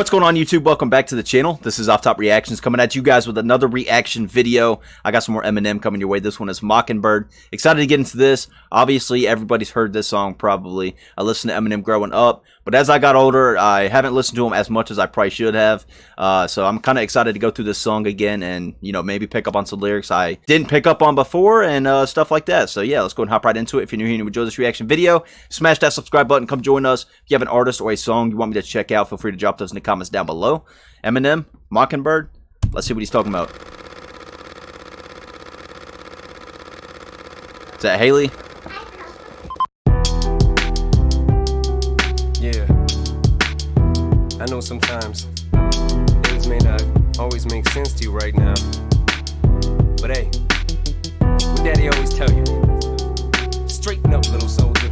What's going on, YouTube? Welcome back to the channel. This is Off Top Reactions coming at you guys with another reaction video. I got some more Eminem coming your way. This one is Mockingbird. Excited to get into this. Obviously, everybody's heard this song probably. I listened to Eminem growing up, but as I got older, I haven't listened to him as much as I probably should have. So I'm kind of excited to go through this song again and, you know, maybe pick up on some lyrics I didn't pick up on before and stuff like that. So yeah, let's go and hop right into it. If you're new here and you enjoy this reaction video, smash that subscribe button. Come join us. If you have an artist or a song you want me to check out, feel free to drop those in the comments down below. Eminem, Mockingbird. Let's see what he's talking about. Is that Haley? Yeah. I know sometimes things may not always make sense to you right now. But hey, what Daddy always tell you, straighten up, little soldier.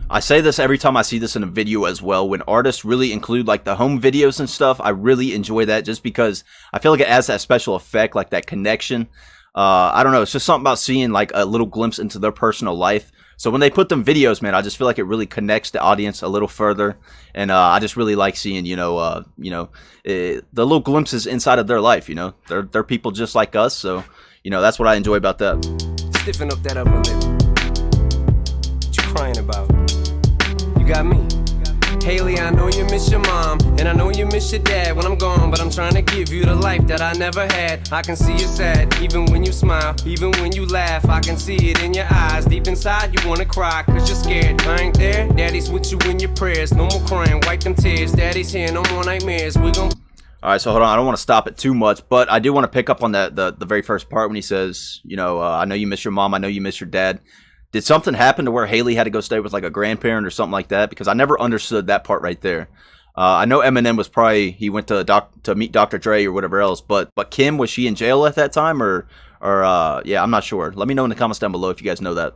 I say this every time I see this in a video as well. When artists really include like the home videos and stuff, I really enjoy that just because I feel like it adds that special effect, like that connection. I don't know, it's just something about seeing like a little glimpse into their personal life. So when they put them videos, man, I just feel like it really connects the audience a little further, and I just really like seeing, the little glimpses inside of their life. You know, they're people just like us, so that's what I enjoy about that. Stiffen up that upper lip. What you crying about? You got me. Haley, I know you miss your mom, and I know you miss your dad when I'm gone, but I'm trying to give you the life that I never had. I can see you sad, even when you smile, even when you laugh. I can see it in your eyes, deep inside you wanna cry, cause you're scared. I ain't there, Daddy's with you in your prayers. No more crying, wipe them tears. Daddy's here, no more nightmares. We gon' Alright, so hold on, I don't want to stop it too much, but I do want to pick up on the very first part when he says, I know you miss your mom, I know you miss your dad. Did something happen to where Haley had to go stay with like a grandparent or something like that? Because I never understood that part right there. I know Eminem was he went to meet Dr. Dre or whatever else, but Kim, was she in jail at that time or yeah, I'm not sure. Let me know in the comments down below if you guys know that.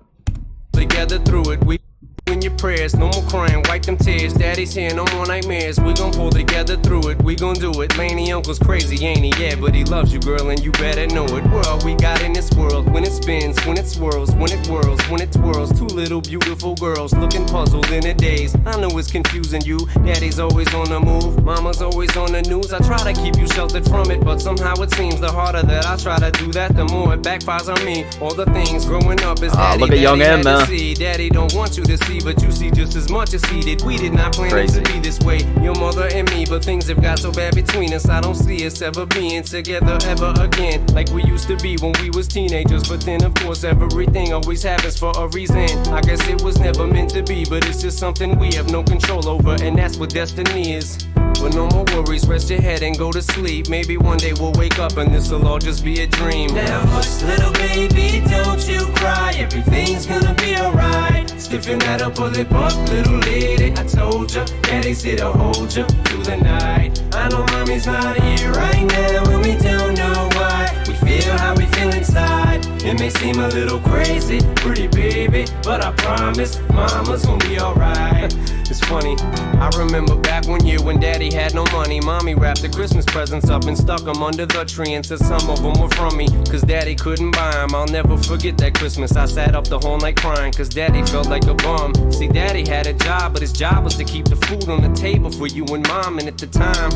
together through it. We in your prayers, no more crying, wipe them tears. Daddy's here, no more nightmares. We gon' pull together through it, we gon' do it. Laney uncle's crazy, ain't he? Yeah, but he loves you, girl, and you better know it. We're all we got in this world. When it spins, when it swirls, when it whirls, when it twirls. Two little beautiful girls looking puzzled in a daze. I know it's confusing you. Daddy's always on the move, mama's always on the news. I try to keep you sheltered from it, but somehow it seems the harder that I try to do that, the more it backfires on me. All the things growing up is daddy, look at young Em, man. Daddy don't want you to see, but you see just as much as he did. We did not plan it to be this way, your mother and me, but things have got so bad between us. I don't see us ever being together ever again, like we used to be when we was teenagers. But then of course everything always happens for a reason. I guess it was never meant to be, but it's just something we have no control over, and that's what destiny is. But no more worries, rest your head and go to sleep. Maybe one day we'll wake up and this'll all just be a dream. Now hush, little baby, don't you cry. Everything's gonna be alright. Stiffen that upper lip up, little lady. I told ya, Daddy's here to hold ya through the night. I know mommy's not here right now, and we don't know why. We feel how we feel inside. It may seem a little crazy, pretty baby, but I promise mama's gonna be alright. It's funny, I remember back one year when Daddy had no money. Mommy wrapped the Christmas presents up and stuck them under the tree and said some of them were from me, cause Daddy couldn't buy them. I'll never forget that Christmas. I sat up the whole night crying cause Daddy felt like a bum. See, Daddy had a job, but his job was to keep the food on the table for you and Mom, and at the time,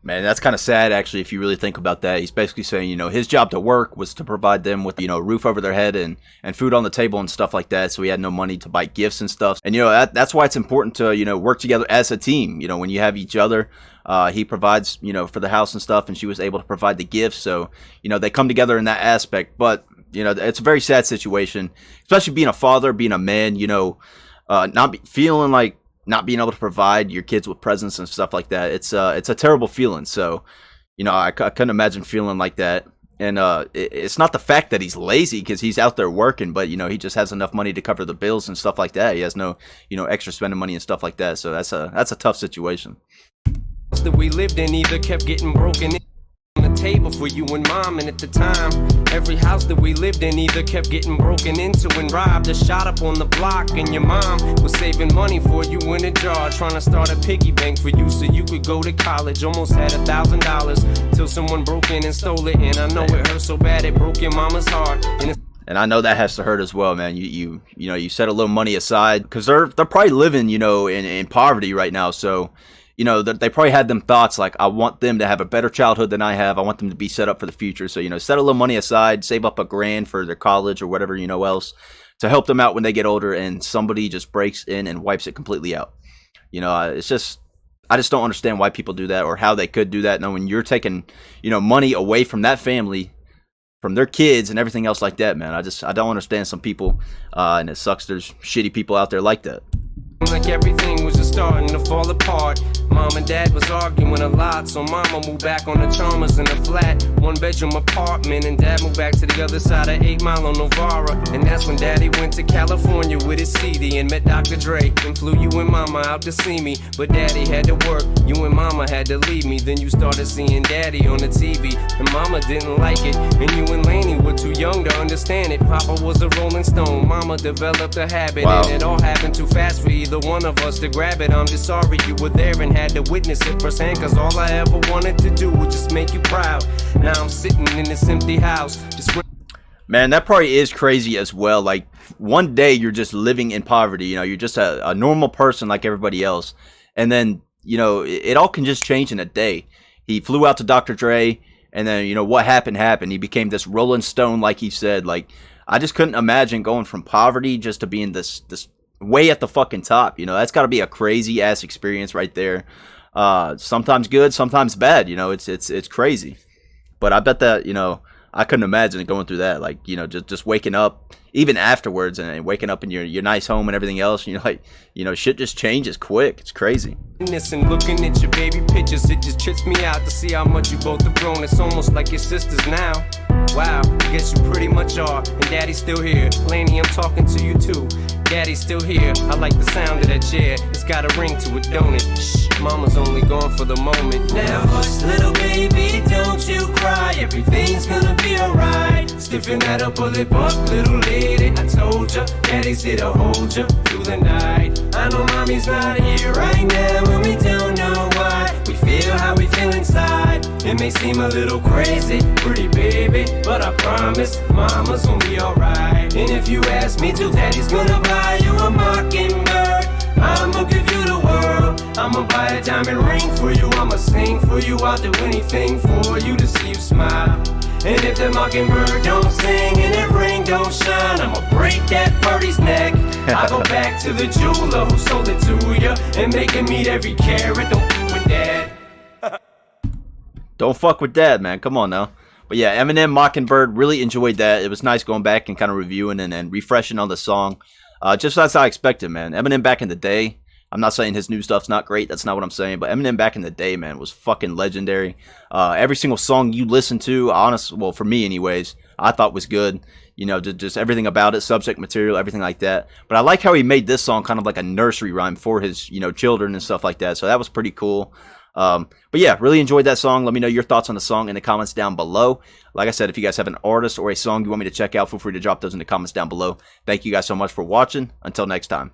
Man, that's kind of sad, actually, if you really think about that. He's basically saying, his job to work was to provide them with, a roof over their head and food on the table and stuff like that. So he had no money to buy gifts and stuff. And, that's why it's important to, work together as a team. When you have each other, he provides, for the house and stuff, and she was able to provide the gifts. So, they come together in that aspect. But, it's a very sad situation, especially being a father, being a man, feeling like not being able to provide your kids with presents and stuff like that. It's a terrible feeling. So, I couldn't imagine feeling like that. And it's not the fact that he's lazy, because he's out there working, but he just has enough money to cover the bills and stuff like that. He has no extra spending money and stuff like that. So that's a tough situation. That we lived in either kept getting broken in on the table for you and Mom, and at the time every house that we lived in either kept getting broken into and robbed or shot up on the block. And your mom was saving money for you in a jar, trying to start a piggy bank for you so you could go to college. Almost had $1,000 till someone broke in and stole it, and I know it hurt so bad it broke your mama's heart. And I know that has to hurt as well, man. You set a little money aside because they're probably living in poverty right now. So you know, they probably had them thoughts like, I want them to have a better childhood than I have. I want them to be set up for the future. So, you know, set a little money aside, save up $1,000 for their college or whatever, you know, else to help them out when they get older. And somebody just breaks in and wipes it completely out. You know, it's just, I just don't understand why people do that or how they could do that. Now, when you're taking, you know, money away from that family, from their kids and everything else like that, man, I don't understand some people, and it sucks. There's shitty people out there like that. Like everything was just starting to fall apart. Mom and dad was arguing a lot, so mama moved back on the Chalmers in a flat 1-bedroom apartment, and dad moved back to the other side of 8 Mile on Novara. And that's when daddy went to California with his CD and met Dr. Dre, and flew you and mama out to see me. But daddy had to work, you and mama had to leave me. Then you started seeing daddy on the TV, and mama didn't like it, and you and Laney were too young to understand it. Papa was a Rolling Stone, mama developed a habit. Wow. And it all happened too fast for either one of us to grab it. I'm just sorry you were there and had to witness it firsthand, cause all I ever wanted to do was just make you proud. Now I'm sitting in this empty house just... Man, that probably is crazy as well. Like, one day you're just living in poverty, you know, you're just a normal person like everybody else, and then, you know, it all can just change in a day. He flew out to Dr. Dre, and then, you know, what happened. He became this Rolling Stone, like he said. Like, I just couldn't imagine going from poverty just to being this way at the fucking top. You know, that's got to be a crazy ass experience right there. Sometimes good, sometimes bad. You know, it's crazy. But I bet that, you know, I couldn't imagine going through that. Like, you know, just waking up, even afterwards, and waking up in your nice home and everything else. You know, like, you know, shit just changes quick. It's crazy. And looking at your baby pictures, it just trips me out to see how much you both have grown. It's almost like your sisters now. Wow, I guess you pretty much are. And daddy's still here. Laney, I'm talking to you too. Daddy's still here. I like the sound of that chair. It's got a ring to it, don't it? Shh, mama's only gone for the moment. Now hush, little baby, don't you cry. Everything's gonna be alright. Stiffen that upper lip up, little lady. I told ya, daddy's here to hold ya through the night. I know mommy's not here right now, and we don't know why. We feel how we feel inside. It may seem a little crazy, pretty baby, but I promise mama's gonna be alright. And if you ask me to, daddy's gonna buy you a Mockingbird. I'ma give you the world. I'ma buy a diamond ring for you. I'ma sing for you. I'll do anything for you to see you smile. And if the Mockingbird don't sing and that ring don't shine, I'ma break that birdie's neck. I go back to the jeweler who sold it to you and make him meet every carat. Don't f with dad. Don't fuck with dad, man. Come on now. But yeah, Eminem, Mockingbird, really enjoyed that. It was nice going back and kind of reviewing and refreshing on the song. Just as I expected, man. Eminem back in the day, I'm not saying his new stuff's not great. That's not what I'm saying. But Eminem back in the day, man, was fucking legendary. Every single song you listen to, well, for me anyways, I thought was good. You know, just everything about it, subject material, everything like that. But I like how he made this song kind of like a nursery rhyme for his, you know, children and stuff like that. So that was pretty cool. But yeah, really enjoyed that song. Let me know your thoughts on the song in the comments down below. Like I said, if you guys have an artist or a song you want me to check out, feel free to drop those in the comments down below. Thank you guys so much for watching. Until next time.